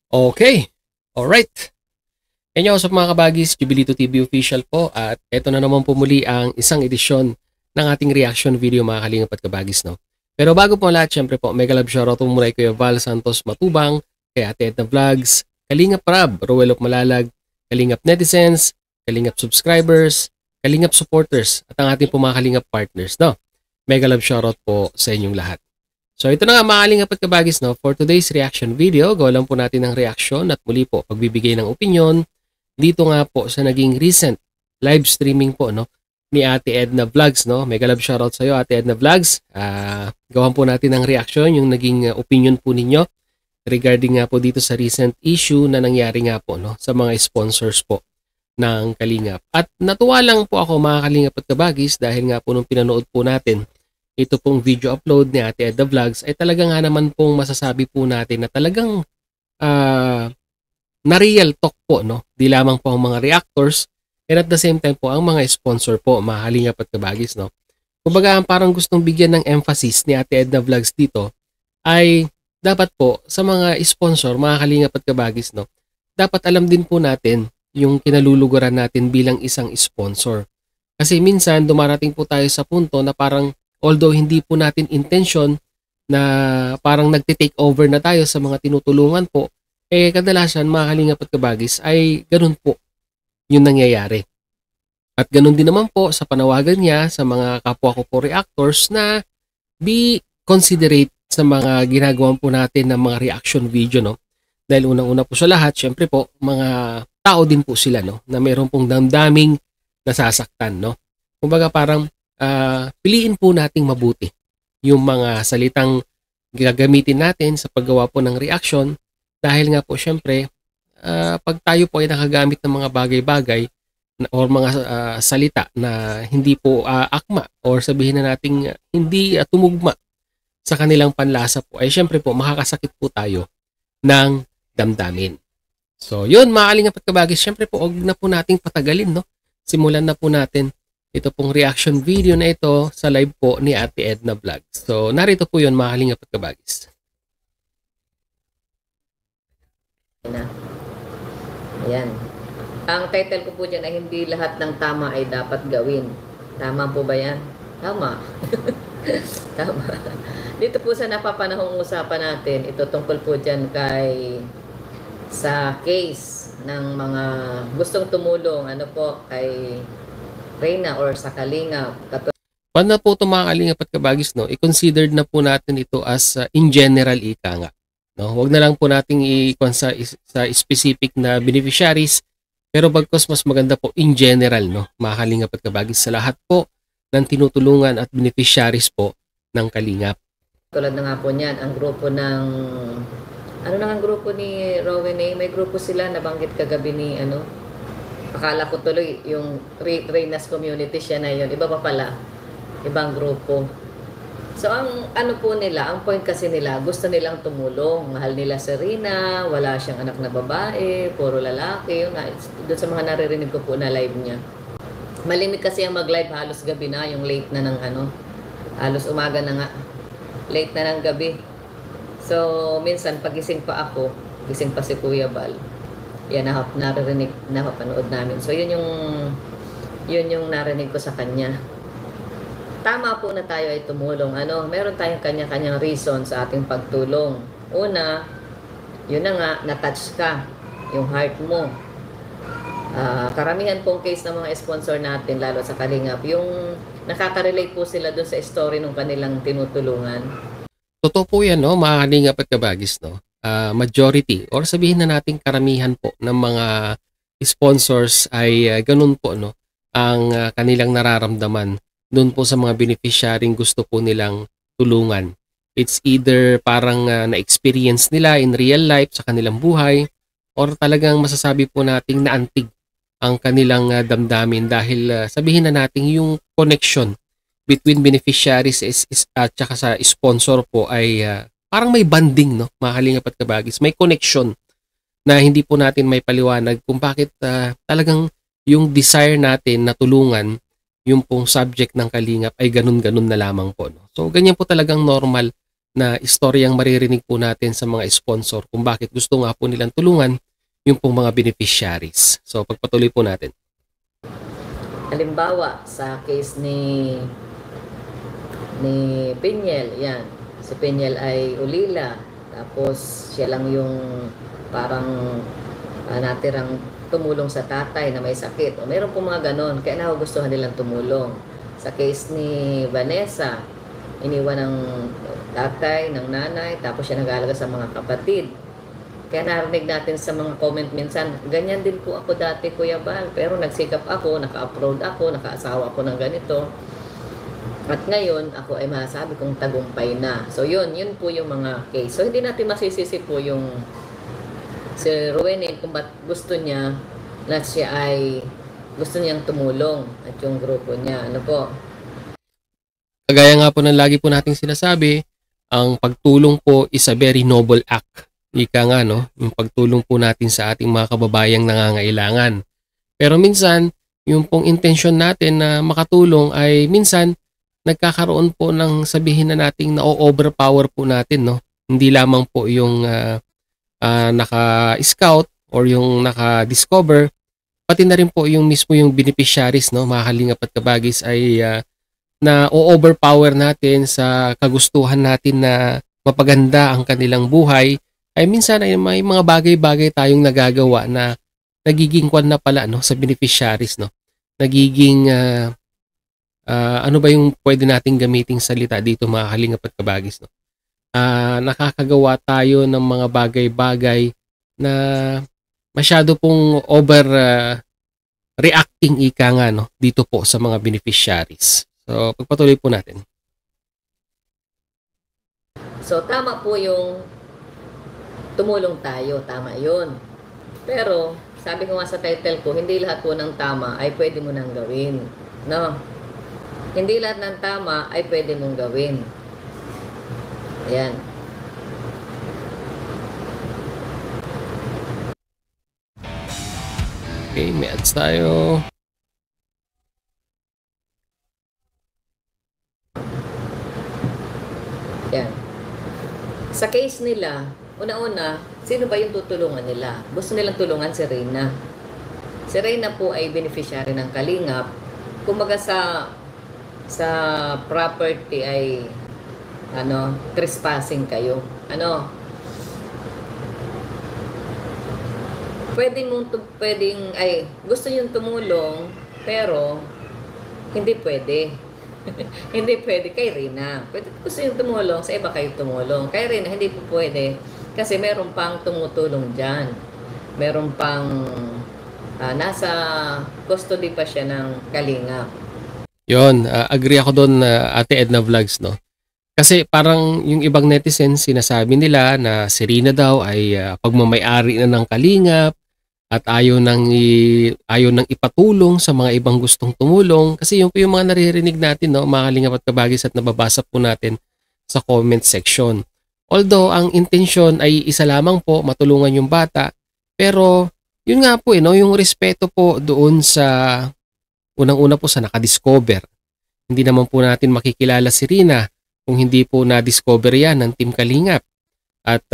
Okay. Alright. Yan yung sa mga kabagis, Jubilito TV official po at eto na naman po muli ang isang edisyon ng ating reaction video mga kalingap at kabagis. No? Pero bago po lahat, syempre po, mega love shoutout po mula kay Val Santos Matubang, kay Ate Edna Vlogs, Kalingap Rab, Roel of Malalag, Kalingap Netizens, Kalingap Subscribers, Kalingap Supporters at ang ating po mga Kalingap Partners. No? Mega love shoutout po sa inyong lahat. So ito na nga mga kalingap at kabagis, no? For today's reaction video, gawa lang po natin ng reaction at muli po pagbibigay ng opinion dito nga po sa naging recent live streaming po, no, ni Ate Edna Vlogs, no. Mega love shoutout sa iyo Ate Edna Vlogs. Gawan po natin ng reaction yung naging opinion po ninyo regarding nga po dito sa recent issue na nangyari nga po, no, sa mga sponsors po ng Kalingap. At natuwa lang po ako mga kalingap at kabagis dahil nga po nung pinanood po natin ito pong video upload ni Ate Edna Vlogs ay talagang nga naman pong masasabi po natin na talagang na real talk po, no? Di lamang po ang mga reactors and at the same time po ang mga sponsor po, mga kalingap at kabagis, no? Kumbaga parang gustong bigyan ng emphasis ni Ate Edna Vlogs dito ay dapat po sa mga sponsor, mga kalingap at kabagis, no? Dapat alam din po natin yung kinaluluguran natin bilang isang sponsor. Kasi minsan dumarating po tayo sa punto na parang although hindi po natin intention na parang nagte-take over na tayo sa mga tinutulungan po, kadalasan mga kalingap at kabagis ay ganun po yung nangyayari. At ganun din naman po sa panawagan niya sa mga kapwa ko po reactors na be considerate sa mga ginagawa po natin ng mga reaction video, no? Dahil unang-una po sa lahat, syempre po, mga tao din po sila, no? Na meron pong damdaming nasasaktan, no? Kumbaga parang piliin po nating mabuti yung mga salitang gagamitin natin sa paggawa po ng reaction dahil nga po syempre pag tayo po ay nakagamit ng mga bagay-bagay or mga salita na hindi po akma or sabihin na nating hindi tumugma sa kanilang panlasa po ay syempre po makakasakit po tayo ng damdamin. So yun mga kalingap at kabagis, syempre po huwag na po nating patagalin, no? Simulan na po natin ito pong reaction video na ito sa live po ni Ate Edna Vlogs. So, narito po yun mga kalingap at kabagis. Ayan. Ang title ko po dyan ay hindi lahat ng tama ay dapat gawin. Tama po ba yan? Tama. Tama. Dito po sa napapanahong usapan natin, ito tungkol po dyan sa case ng mga gustong tumulong, ano po, kay Reyna or sa Kalingap. Paano na po ito mga kalingap at kabagis, no? I-considered na po natin ito as in general ika nga. No? Huwag na lang po nating i-ikon sa specific na beneficiaries, pero bagkos mas maganda po in general, no? Mga kalingap at kabagis sa lahat po ng tinutulungan at beneficiaries po ng Kalingap. Tulad na nga po niyan, ang grupo ng ano na ang grupo ni Rowan, may grupo sila nabanggit kagabi ni akala ko tuloy yung Reyna's community siya na yun. Iba pa pala. Ibang grupo. So, ang ano po nila, ang point kasi nila, gusto nilang tumulong. Mahal nila si Reyna, wala siyang anak na babae, puro lalaki. Yun, doon sa mga naririnig ko po na live niya. Malimit kasi ang mag-live halos gabi na, yung late na ng halos umaga na nga. Late na ng gabi. So, minsan, pagising pa ako, gising pa si Kuya Bal. Yan, naririnig, napapanood namin. So, yun yung narinig ko sa kanya. Tama po na tayo ay tumulong. Meron tayong kanya-kanyang reason sa ating pagtulong. Una, yun na nga, na-touch ka. Yung heart mo. Karamihan pong case ng mga sponsor natin, lalo sa Kalingap, yung nakaka-relate po sila dun sa story ng kanilang tinutulungan. Totoo po yan, no? Mga kalingap at kabagis, no? Majority or sabihin na natin karamihan po ng mga sponsors ay ganun po, no, ang kanilang nararamdaman doon po sa mga beneficiarying gusto po nilang tulungan. It's either parang na-experience nila in real life sa kanilang buhay or talagang masasabi po nating naantig ang kanilang damdamin dahil sabihin na natin yung connection between beneficiaries at saka sa sponsor po ay parang may banding, no, mga kalingap at kabagis. May connection na hindi po natin may paliwanag kung bakit talagang yung desire natin na tulungan yung pong subject ng Kalingap ay ganun-ganun na lamang po, no? So, ganyan po talagang normal na istoryang maririnig po natin sa mga sponsor kung bakit gusto nga po nilang tulungan yung pong mga beneficiaries. So pagpatuloy po natin. Halimbawa, sa case ni Pinyel, yan. Si Pinyel ay ulila, tapos siya lang yung parang natirang tumulong sa tatay na may sakit. O meron po mga ganon, kaya nagugustuhan nilang tumulong. Sa case ni Vanessa, iniwan ng tatay, ng nanay, tapos siya nag-aalaga sa mga kapatid. Kaya narinig natin sa mga comment minsan, ganyan din po ako dati, Kuya Bal, pero nagsikap ako, naka-upload ako, naka-asawa ako ng ganito. At ngayon, ako ay masasabi kong tagumpay na. So yun po yung mga case. So hindi natin masisisi po yung si Rowena kung ba't gusto niya na siya ay gusto niyang tumulong at yung grupo niya. Ano po? Kagaya nga po ng lagi po nating sinasabi, ang pagtulong po is a very noble act. Ika nga, no? Yung pagtulong po natin sa ating mga kababayang nangangailangan. Pero minsan, yung pong intention natin na makatulong ay minsan nagkakaroon po ng sabihin na nating na-overpower po natin, no? Hindi lamang po yung naka-scout or yung naka-discover, pati na rin po yung mismo yung beneficiaries, no? Mga kalingap at kabagis ay na o-overpower natin sa kagustuhan natin na mapaganda ang kanilang buhay, ay minsan ay may mga bagay-bagay tayong nagagawa na nagiging kwan na pala, no, sa beneficiaries, no. Nagiging ano ba yung pwede nating gamiting salita dito, mga kalingap at kabagis, no. Nakakagawa tayo ng mga bagay-bagay na masyado pong over reacting ika nga, no, dito po sa mga beneficiaries. So, pagpatuloy po natin. So, tama po yung tumulong tayo. Tama yun. Pero, sabi ko nga sa title ko, hindi lahat po ng tama ay pwede mo nang gawin. No? Hindi lahat ng tama ay pwede mong gawin. Ayan. Okay, may ads tayo. Yan. Sa case nila, una-una, sino ba yung tutulungan nila? Gusto nilang tulungan si Reyna. Si Reyna po ay beneficiary ng Kalingap. Kumbaga sa property ay trespassing kayo. Gusto yung tumulong, pero hindi pwede. Hindi pwede kay Reyna. Pwede gusto yung tumulong, sa iba kayo tumulong. Kay Reyna, hindi po pwede. Kasi meron pang tumutulong dyan. Meron pang nasa custody pa siya ng Kalingap. Yon, agree ako doon, Ate Edna Vlogs, no? Kasi parang yung ibang netizens sinasabi nila na si Reyna daw ay pagmamay-ari na ng Kalingap at ayaw nang ipatulong sa mga ibang gustong tumulong. Kasi yung po yung mga naririnig natin, no, mga kalingap at kabagis, at nababasa po natin sa comment section. Although ang intensyon ay isa lamang po, matulungan yung bata, pero yun nga po, no, yung respeto po doon sa unang-una po sa nakadiscover. Hindi naman po natin makikilala si Reyna kung hindi po na-discover yan ng Team Kalingap. At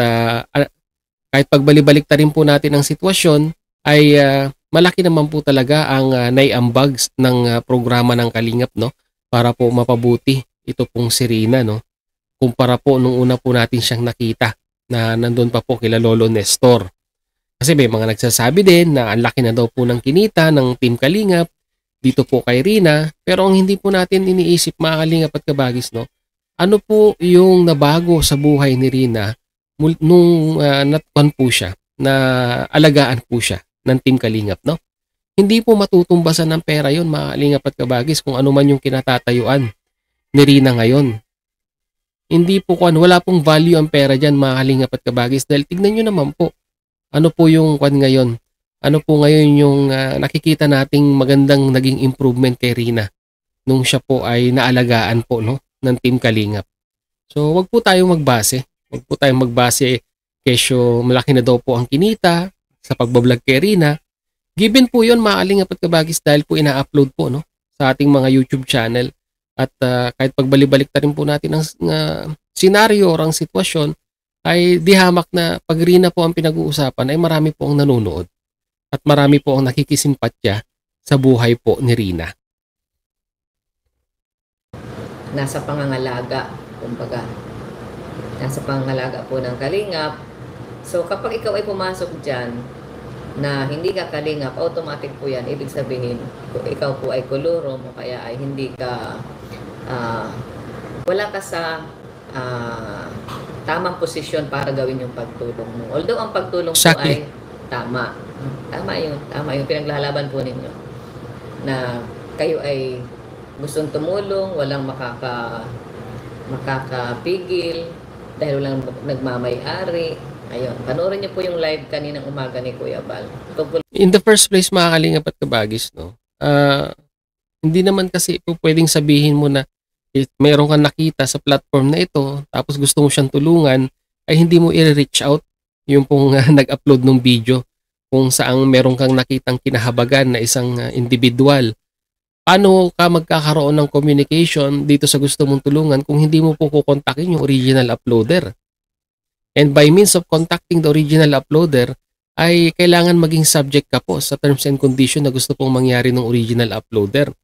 kahit pagbalik-balik ta rin po natin ang sitwasyon, ay malaki naman po talaga ang naiambag ng programa ng Kalingap, no, para po mapabuti ito pong si Reyna, no, kumpara po nung una po natin siyang nakita na nandun pa po kila Lolo Nestor. Kasi may mga nagsasabi din na ang laki na daw po ng kinita ng Team Kalingap dito po kay Reyna, pero ang hindi po natin iniisip, mga kalingap at kabagis, no, ano po yung nabago sa buhay ni Reyna nung natuan po siya, na alagaan po siya ng Team Kalingap, no? Hindi po matutumbasan ng pera yon, mga kalingap at kabagis, kung ano man yung kinatatayuan ni Reyna ngayon. Hindi po wala pong value ang pera dyan, mga kalingap at kabagis, dahil tignan nyo naman po, ano po yung ngayon? Ano po ngayon yung nakikita nating magandang naging improvement kay Reyna nung siya po ay naalagaan po, no, ng Team Kalingap. So, wag po tayong magbase. Wag po tayong magbase kesyo malaki na daw po ang kinita sa pagbablog kay Reyna. Given po yun, mga kalingap at kabagis, dahil po ina-upload po, no, sa ating mga YouTube channel. At kahit pagbalik-balik na rin po natin senaryo or ang sitwasyon ay di hamak na pag Rina po ang pinag-uusapan ay marami po ang nanonood at marami po ang nakikisimpatya sa buhay po ni Rina. Nasa pangangalaga, kumbaga. Nasa pangangalaga po ng kalingap. So kapag ikaw ay pumasok dyan na hindi ka kalingap, automatic po yan. Ibig sabihin, ikaw po ay kulurom o kaya ay hindi ka, wala ka sa tamang posisyon para gawin yung pagtulong mo. Although ang pagtulong po ay tama. Tama yun. Tama yung pinaglalaban po ninyo. Na kayo ay gustong tumulong, walang makakapigil dahil walang nagmamay-ari. Ayun, panoorin niyo po yung live kaninang umaga ni Kuya Bal. In the first place, mga kalingap at kabagis, no? Hindi naman kasi po pwedeng sabihin mo na mayroon kang nakita sa platform na ito, tapos gusto mo siyang tulungan, ay hindi mo i-reach out yung pong nag-upload ng video kung saang meron kang nakitang kinahabagan na isang individual. Paano ka magkakaroon ng communication dito sa gusto mong tulungan kung hindi mo po kukontakin yung original uploader? And by means of contacting the original uploader, ay kailangan maging subject ka po sa terms and condition na gusto pong mangyari ng original uploader.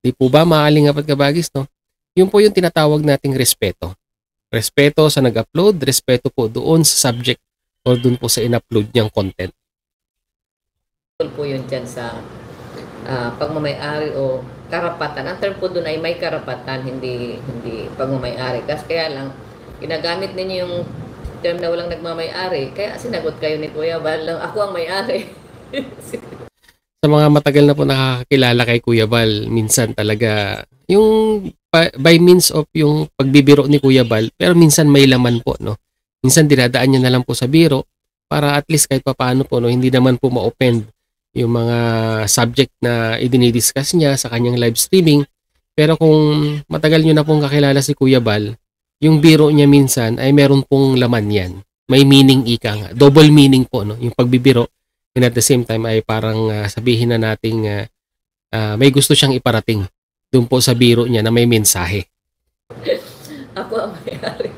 Di po ba, mga kalingap at kabagis, no? Yun po yung tinatawag nating respeto. Respeto sa nag-upload, respeto po doon sa subject o doon po sa in-upload niyang content. Po yun dyan sa pagmamayari o karapatan. Ang term po doon ay may karapatan, hindi pagmamayari. Kasi kaya lang, ginagamit ninyo yung term na walang nagmamayari. Kaya sinagot kayo ni Kuya Bal lang, ako ang may-ari. Sa mga matagal na po nakakakilala kay Kuya Bal, minsan talaga yung by means of yung pagbibiro ni Kuya Bal, pero minsan may laman po, no? Minsan dinadaan niya na lang po sa biro para at least kahit papaano po, no, hindi naman po ma-offend yung mga subject na idinidiscuss niya sa kanyang live streaming. Pero kung matagal nyo na pong kakilala si Kuya Bal, yung biro niya minsan ay meron pong laman yan. May meaning ika nga. Double meaning po, no? Yung pagbibiro. And at the same time ay parang sabihin na nating may gusto siyang iparating doon po sa biro niya na may mensahe. Ako ang may-ari.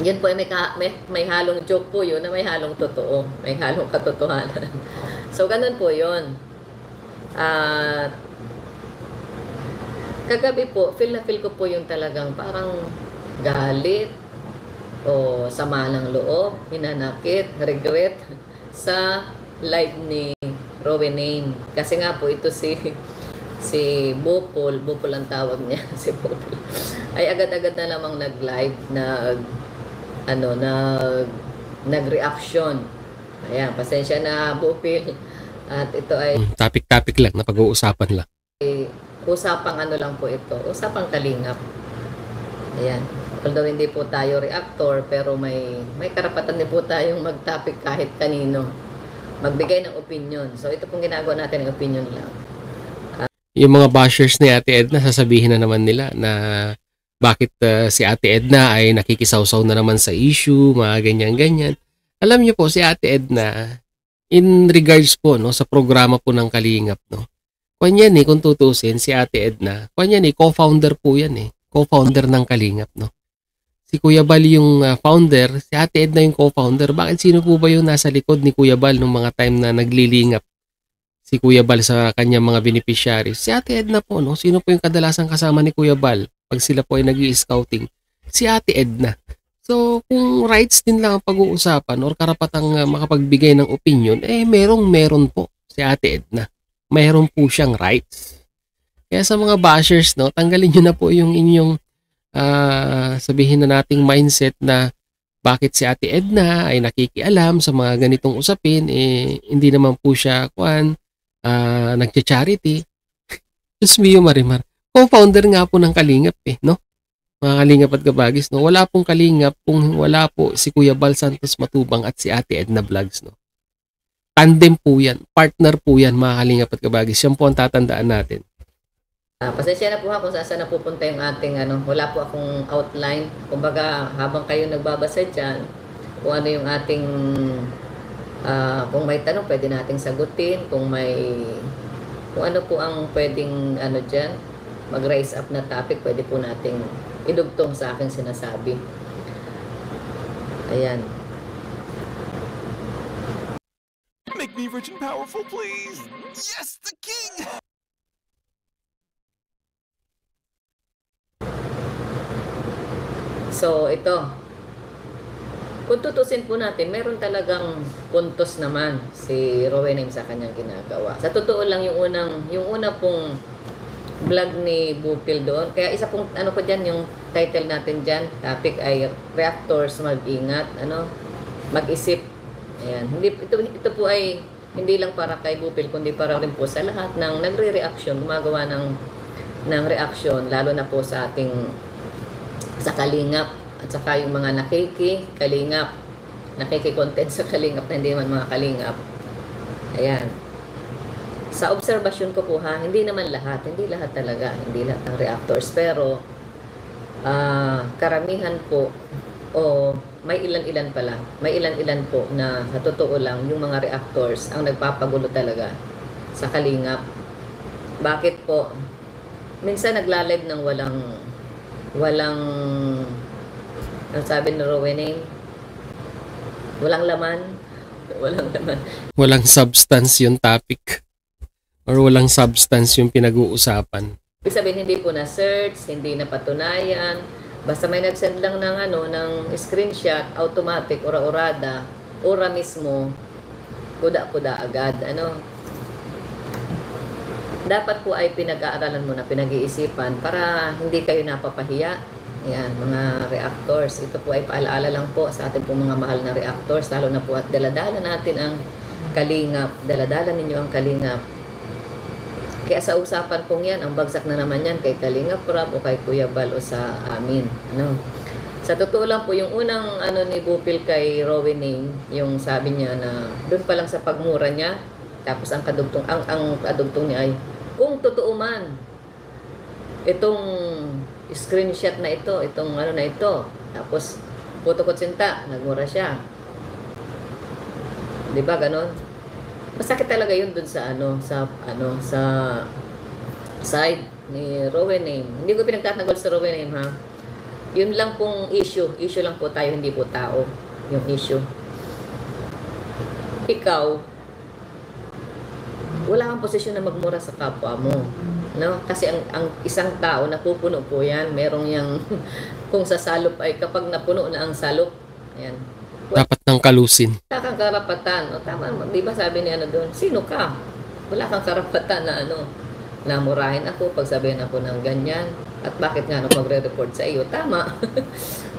Yan po, may halong joke po yun na may halong totoo. May halong katotohanan. So, ganun po yun. Kagabi po, feel ko po yung talagang parang galit o sama ng loob, hinanakit, regret sa live ni Rowan Name. Kasi nga po, ito si Bopol ang tawag niya, si Bopol, ay agad-agad na lamang nag-live, nag-reaction. Ayan, pasensya na Bopil. At ito ay topic lang na pag-uusapan lang. Usapang lang po ito, usapang kalingap. Ayan. Although hindi po tayo reactor, pero may karapatan din po tayong mag-topic kahit kanino. Magbigay ng opinion. So ito pong ginagawa natin ng opinion lang. Yung mga bashers ni Ate Edna, sasabihin na naman nila na bakit si Ate Edna ay nakikisawsaw na naman sa issue, mga ganyan-ganyan. Alam niyo po, si Ate Edna, in regards po, no, sa programa po ng Kalingap, no, kanyan kung tutusin, si Ate Edna, kanyan co-founder po yan co-founder ng Kalingap, no. Si Kuya Bal yung founder, si Ate Edna yung co-founder. Bakit sino po ba yung nasa likod ni Kuya Bal nung mga time na naglilingap si Kuya Bal sa kanyang mga beneficiaries? Si Ate Edna po, no? Sino po yung kadalasang kasama ni Kuya Bal pag sila po ay nag-i-scouting? Si Ate Edna. So, kung rights din lang ang pag-uusapan or karapatang makapagbigay ng opinion, meron po si Ate Edna. Mayroon po siyang rights. Kaya sa mga bashers, no, tanggalin nyo na po yung inyong sabihin na nating mindset na bakit si Ate Edna ay nakikialam sa mga ganitong usapin, hindi naman po siya nagcha-charity. Diyos mio Marimar, co-founder nga po ng Kalingap no? Mga Kalingap at Kabagis, no? Wala pong Kalingap kung wala po si Kuya Bal Santos Matubang at si Ate Edna Vlogs, no? Tandem po yan, partner po yan, mga Kalingap at Kabagis. Yan po ang tatandaan natin. Pasensya na po ha kung saan napupunta yung ating wala po akong outline. Kumbaga, habang kayo nagbabasa dyan, kung ano yung ating, kung may tanong, pwede nating sagutin. Kung ano po ang pwedeng, dyan, mag-raise up na topic, pwede po nating idugtong sa aking sinasabi. Ayan. Make me rich and powerful, please. Yes, the king. So, ito. Kung tutusin po natin, meron talagang puntos naman si Rowena sa kanyang ginagawa. Sa totoo lang, yung una pong vlog ni Bupil doon. Kaya isa pong, ano ko dyan, yung title natin dyan, topic ay Reactors Mag-Ingat, mag-isip. Ayan. Ito po ay hindi lang para kay Bupil, kundi para rin po sa lahat ng nagre-reaction, gumagawa ng reaction, lalo na po sa ating sa Kalingap at saka yung mga Kalingap, nakiki-content sa Kalingap na hindi man mga Kalingap. Ayan. Sa obserbasyon ko po hindi naman lahat, hindi lahat talaga, hindi lahat ng reactors, pero karamihan po, o may ilan-ilan pala, may ilan-ilan po na sa totoo lang yung mga reactors ang nagpapagulo talaga sa Kalingap. Bakit po? Minsan nagla-live ng walang ang sabi ni Rowena, walang laman. Walang substance yung topic. Or walang substance yung pinag-uusapan. Ibig sabihin, hindi po na-search, hindi na patunayan. Basta may nag-send lang ng screenshot, automatic, ora-orada, ora mismo, kuda-kuda agad. Dapat po ay pinag-aaralan mo na, pinag-iisipan para hindi kayo napapahiya. Yan, mga reactors. Ito po ay paalaala lang po sa ating po mga mahal na reactors, lalo na po at daladala natin ang Kalingap. Daladala ninyo ang Kalingap. Kaya sa usapan pong yan, ang bagsak na naman yan kay Kalingap Rob o kay Kuya Bal o sa amin. Sa totoo lang po, yung unang ni Bupil kay Rowena, yung sabi niya na doon pa lang sa pagmura niya, tapos ang kadugtong niya ay, kung totoo man, itong screenshot na ito, itong na ito, tapos puto kutsinta, nagmura siya. Di ba ganon? Masakit talaga yun dun sa sa side ni Rowena. Hindi ko pinagtatanggol sa Rowena, ha. Yun lang pong issue lang po tayo, hindi po tao yung issue. Ikaw, wala kang posisyon na magmura sa kapwa mo, no? Kasi ang isang tao napupuno po yan, merong yang kung sa salop ay kapag napuno na ang salop, ayan, Dapat ng kalusin. wala kang karapatan. O tama, di ba sabi ni doon, sino ka? Wala kang karapatan na namurahin ako, pagsabihin ako ng ganyan. At bakit nga magre-report sa iyo? Tama.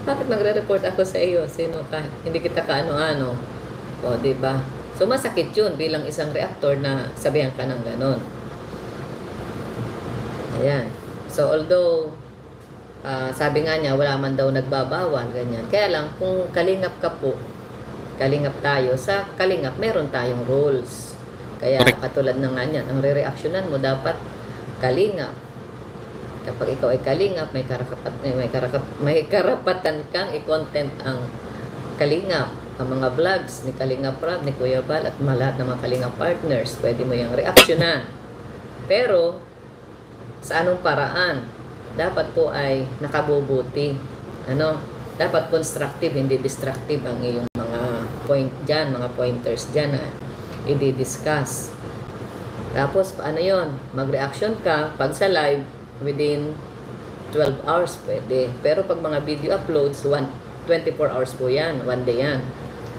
Bakit magre-report ako sa iyo? Sino ka? Hindi kita kaano-ano. O, di ba? So, masakit yun bilang isang reactor na sabihan ka ng ganon. Ayan. So, although, sabi nga niya, wala man daw nagbabawal, ganyan. Kaya lang, kung Kalingap ka po, Kalingap tayo, sa Kalingap, meron tayong rules. Kaya, katulad na nga niyan, ang re-reactionan mo dapat Kalingap. Kapag ikaw ay Kalingap, may karapatan kang i-content ang Kalingap. Ang mga vlogs ni Kalingap Rob, ni Kuya Bal, at lahat ng mga Kalingap partners, pwede mo yung reactionan. Pero, sa anong paraan? Dapat po ay nakabubuti. Dapat constructive, hindi destructive ang iyong mga point dyan, mga pointers dyan na i-discuss. Tapos, paano yon? Mag-reaction ka, pag sa live, within 12 hours pwede. Pero pag mga video uploads, 24 hours po yan, one day yan.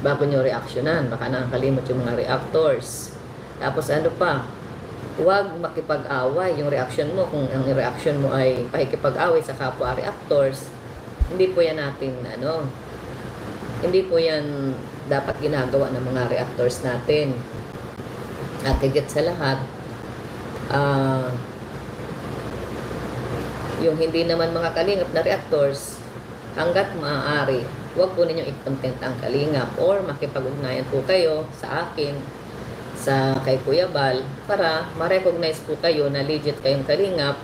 Bago nyo reactionan, baka nakakalimot yung mga reactors. Tapos ano pa, huwag makipag-away yung reaction mo. Kung ang reaction mo ay pakikipag-away sa kapwa reactors, hindi po yan natin, hindi po yan dapat ginagawa ng mga reactors natin. At higit sa lahat, yung hindi naman mga Kalingap na reactors, hanggat maaari, huwag po ninyong i-content ang Kalingap or makipag-ugnayan po kayo sa akin, sa kay Kuya Bal, para ma-recognize po kayo na legit kayong Kalingap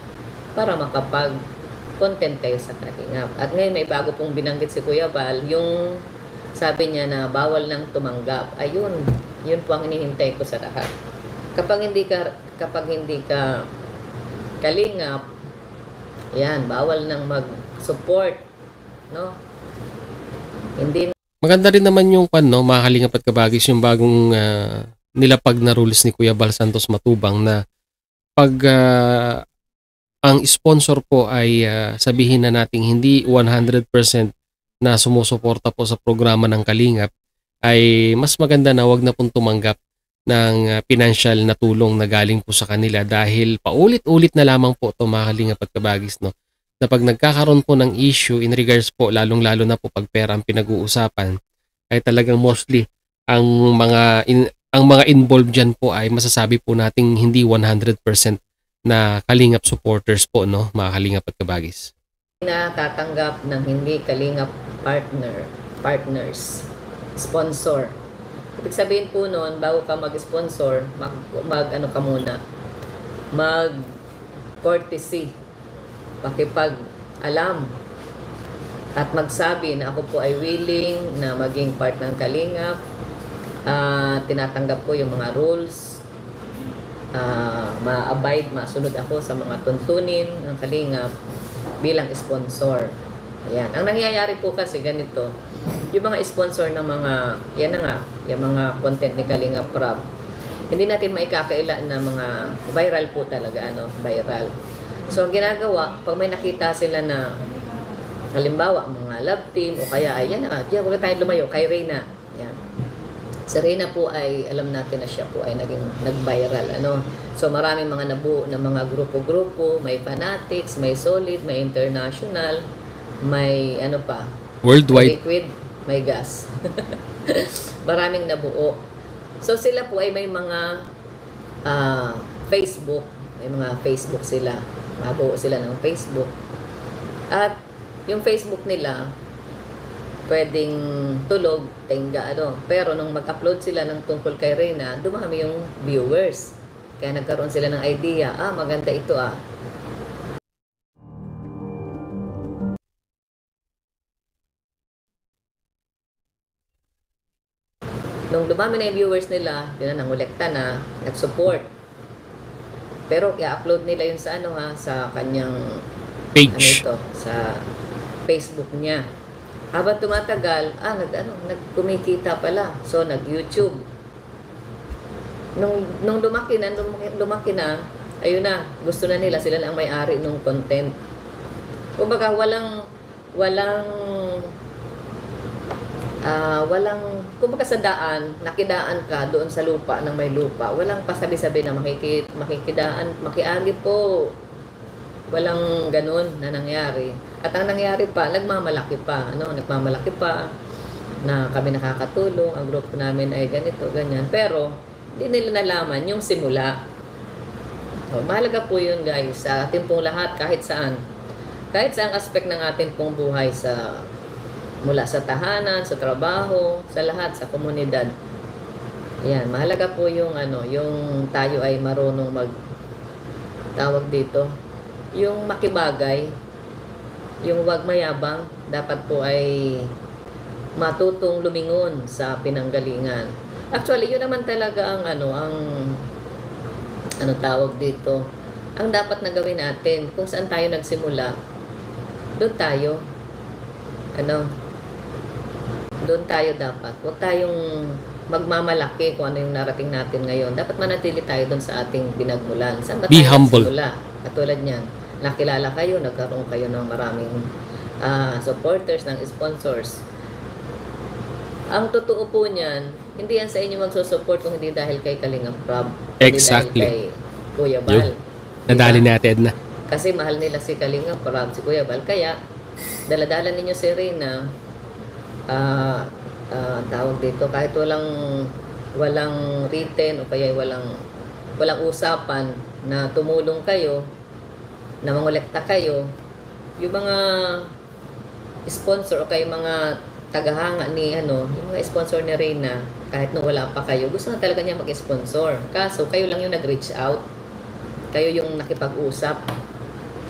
para makapag-content kayo sa Kalingap. At ngayon may bago pong binanggit si Kuya Bal, yung sabi niya na bawal nang tumanggap. Ayun, yun po ang hinihintay ko sa lahat. Kapag hindi ka Kalingap, yan, bawal nang support, no? Hindi Maganda rin naman yung mga Kalingap at Kabagis, yung bagong nilapag na rules ni Kuya Bal Santos Matubang na pag ang sponsor po ay sabihin na nating hindi 100% na sumusuporta po sa programa ng Kalingap, ay mas maganda na wag na pong tumanggap ng financial na tulong na galing po sa kanila, dahil paulit-ulit na lamang po ito, mga Kalingap at Kabagis, no, na pag nagkakaroon po ng issue in regards po, lalong-lalo na po pag pera ang pinag-uusapan, ay talagang mostly ang mga involved dyan po ay masasabi po nating hindi 100% na Kalingap supporters po, no, mga Kalingap at Kabagis. natatanggap ng hindi Kalingap partners, sponsor. Ibig sabihin po noon, bago ka mag-sponsor, ano ka muna, mag-courtesy, pakipag-alam, at magsabi na ako po ay willing na maging part ng Kalingap, tinatanggap ko yung mga rules, masunod ako sa mga tuntunin ng Kalingap bilang sponsor. Ayan. Ang nangyayari po kasi ganito, yung mga sponsor ng mga, yan na nga, yung mga content ni Kalingap Prab, hindi natin maikakaila na mga viral po talaga, viral. So, ang ginagawa, pag may nakita sila na, halimbawa, mga love team, o kaya, ayan na, huwag tayo lumayo, kay Reyna. Yan. Si Reyna po ay, alam natin na siya po ay nag-viral, So, maraming mga nabuo na mga grupo-grupo, may fanatics, may solid, may international, may Worldwide. may liquid, may gas. Maraming nabuo. So, sila po ay may mga Facebook, may mga Facebook sila. Mabuo sila ng Facebook. At yung Facebook nila, pwedeng tulog, tenga, Pero nung mag-upload sila ng tungkol kay Reyna, dumami yung viewers. Kaya nagkaroon sila ng idea, maganda ito Nung dumami na yung viewers nila, yun na, nangolekta na, nag-support. Pero i-upload nila yun sa sa kanyang Page. sa Facebook niya. Habang tumatagal, nagkumikita pala. So nag-YouTube. Nung lumaki na, ayun na, gusto na nila, sila lang may-ari ng content. Kumbaga kumbaga sa daan, nakidaan ka doon sa lupa ng may lupa. Walang pasabi-sabi na makiagi po. Walang ganun na nangyari. At ang nangyari pa, nagmamalaki pa na kami nakakatulong, ang grupo namin ay ganito, ganyan. Pero, hindi nila nalaman yung simula. Mahalaga po yun, guys, sa ating pong lahat, kahit saan. Kahit saang aspect ng ating pong buhay, mula sa tahanan, sa trabaho, sa lahat, sa komunidad. Yan, mahalaga po yung yung tayo ay marunong tawag dito, yung makibagay, yung wag mayabang, dapat po ay matutong lumingon sa pinanggalingan. Actually, yun naman talaga ang tawag dito, ang dapat na gawin natin. Kung saan tayo nagsimula, doon tayo doon tayo dapat. Huwag tayong magmamalaki kung ano yung narating natin ngayon. Dapat manatili tayo doon sa ating pinagmulan. Saan ba tayo nagsimula? Katulad niyan, nakilala kayo, nagkaroon kayo ng maraming supporters, ng sponsors. Ang totoo po niyan, hindi yan sa inyo magsusupport kung hindi dahil kay Kalingap Prab. Exactly. Hindi dahil kay Kuya Bal. Nadali natin na. Kasi mahal nila si Kalingap Prab, si Kuya Bal. Kaya, daladala ninyo si Reyna, tawag dito, kahit walang written o kaya walang usapan na tumulong kayo, na mangolekta kayo, yung mga sponsor o kaya mga tagahanga ni yung mga sponsor ni Reyna, kahit nung wala pa kayo, gusto na talaga niya mag-sponsor. Kaso kayo lang yung nag-reach out, kayo yung nakipag-usap,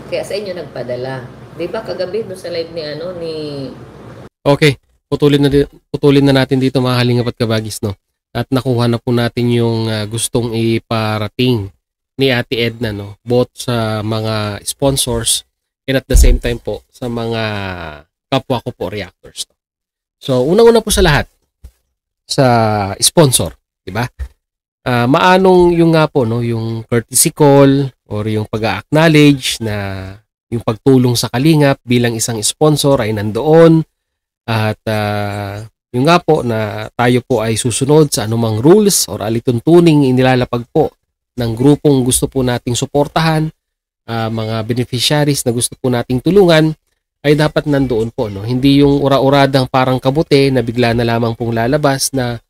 kaya sa inyo nagpadala. Di ba kagabi doon sa live ni Okay, putulin na natin dito, mga Kalingap at Kabagis, no. At nakuha na po natin yung gustong iparating ni Ate Edna, no, both sa mga sponsors and at the same time po sa mga kapwa ko po reactors. So, unang-una po sa lahat, sa sponsor, di ba? Maanong yung nga po, no, yung courtesy call or yung pag-acknowledge na yung pagtulong sa Kalingap bilang isang sponsor ay nandoon at yung nga po na tayo po ay susunod sa anumang rules or alituntuning inilalapag po ng grupong gusto po nating suportahan, mga beneficiaries na gusto po nating tulungan ay dapat nandoon po, no? Hindi yung ura-uradang parang kabute na bigla na lamang pong lalabas na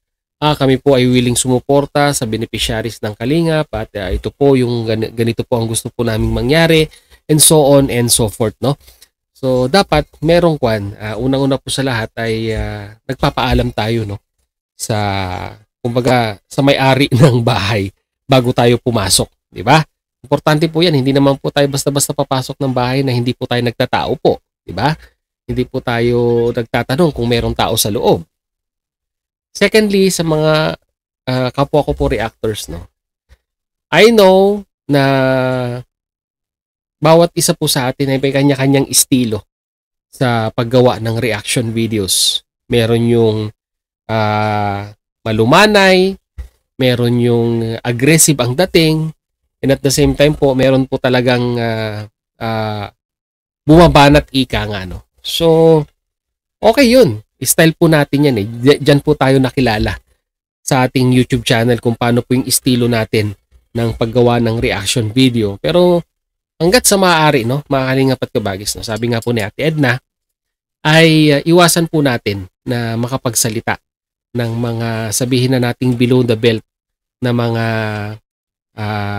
kami po ay willing sumuporta sa beneficiaries ng Kalingap at ito po yung ganito po ang gusto po naming mangyari and so on and so forth, no? So dapat merong unang-una po sa lahat ay nagpapaalam tayo, no, sa kumbaga sa may-ari ng bahay bago tayo pumasok, di ba? Importante po 'yan, hindi naman po tayo basta-basta papasok ng bahay na hindi po tayo nagtatao po, di ba? Hindi po tayo nagtatanong kung merong tao sa loob. Secondly, sa mga kapwa ko po reactors, no, I know na bawat isa po sa atin ay may kanya-kanyang estilo sa paggawa ng reaction videos. Meron yung malumanay, meron yung aggressive ang dating, and at the same time po, meron po talagang bumabanat ika nga, no. So, okay yun. Style po natin yan eh. Diyan po tayo nakilala sa ating YouTube channel kung paano po yung estilo natin ng paggawa ng reaction video. Pero hanggat sa maaari, no, mga Kalingap at Kabagis, no, sabi nga po ni Ate Edna, ay iwasan po natin na makapagsalita ng mga sabihin na nating below the belt na mga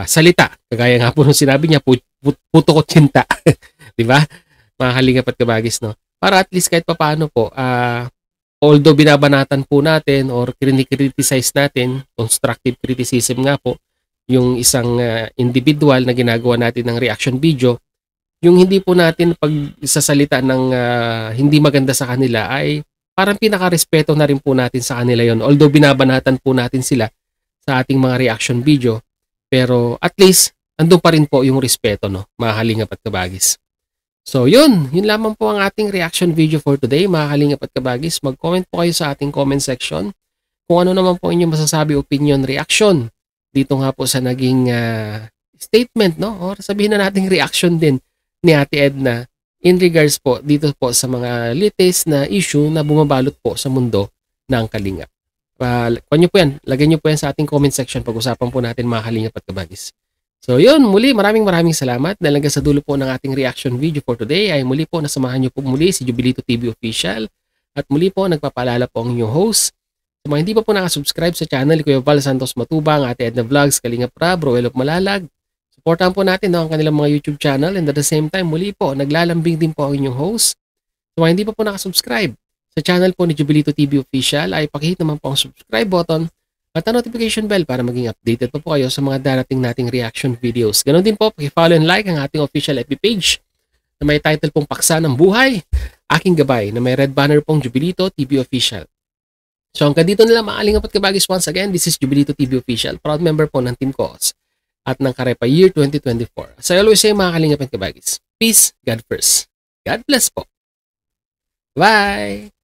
salita. Kagaya nga po nung sinabi niya, puto ko tsinta. Di ba? Mga Kalingap at Kabagis, no? Para at least kahit papaano po, although binabanatan po natin or criticize natin, constructive criticism nga po, yung isang individual na ginagawa natin ng reaction video, yung hindi po natin pag isasalita ng hindi maganda sa kanila ay parang pinaka-respeto na rin po natin sa kanila yon. Although binabanatan po natin sila sa ating mga reaction video, pero at least andun pa rin po yung respeto, no, mga Kalingap at Kabagis. So yun lamang po ang ating reaction video for today, mga Kalingap at Kabagis. Mag-comment po kayo sa ating comment section kung ano naman po inyong masasabi, opinion, reaction dito nga po sa naging statement, no, or sabihin na nating reaction din ni Ate Edna in regards po dito po sa mga latest na issue na bumabalot po sa mundo ng Kalingap. Lagyan nyo po yan sa ating comment section, pag-usapan po natin, mga Kalingap at Kabagis. So yun, muli maraming salamat dahil hanggang sa dulo po ng ating reaction video for today ay muli po nasamahan nyo po muli si Jubilito TV Official at muli po nagpapaalala po ang inyong host. Sa mga hindi pa po nakasubscribe sa channel, Kuya Val Santos Matubang, Ate Edna Vlogs, Kalingap Rab, Roel of Malalag, supportahan po natin ang kanilang mga YouTube channel and at the same time muli po naglalambing din po ang inyong host. Sa mga hindi pa po nakasubscribe sa channel po ni Jubilito TV Official ay pakihit naman po ang subscribe button at ang notification bell para maging updated po kayo sa mga darating nating reaction videos. Ganon din po, paki-follow and like ang ating official FB page na may title pong Paksa ng Buhay, Aking Gabay, na may red banner pong Jubilito TV Official. So hanggang dito nila, mga Kalingap at Kabagis, once again, this is Jubilito TV Official, proud member po ng Team Cause at ng Karepa Year 2024. As I always say, mga Kalingap at Kabagis, peace, God first. God bless po. Bye!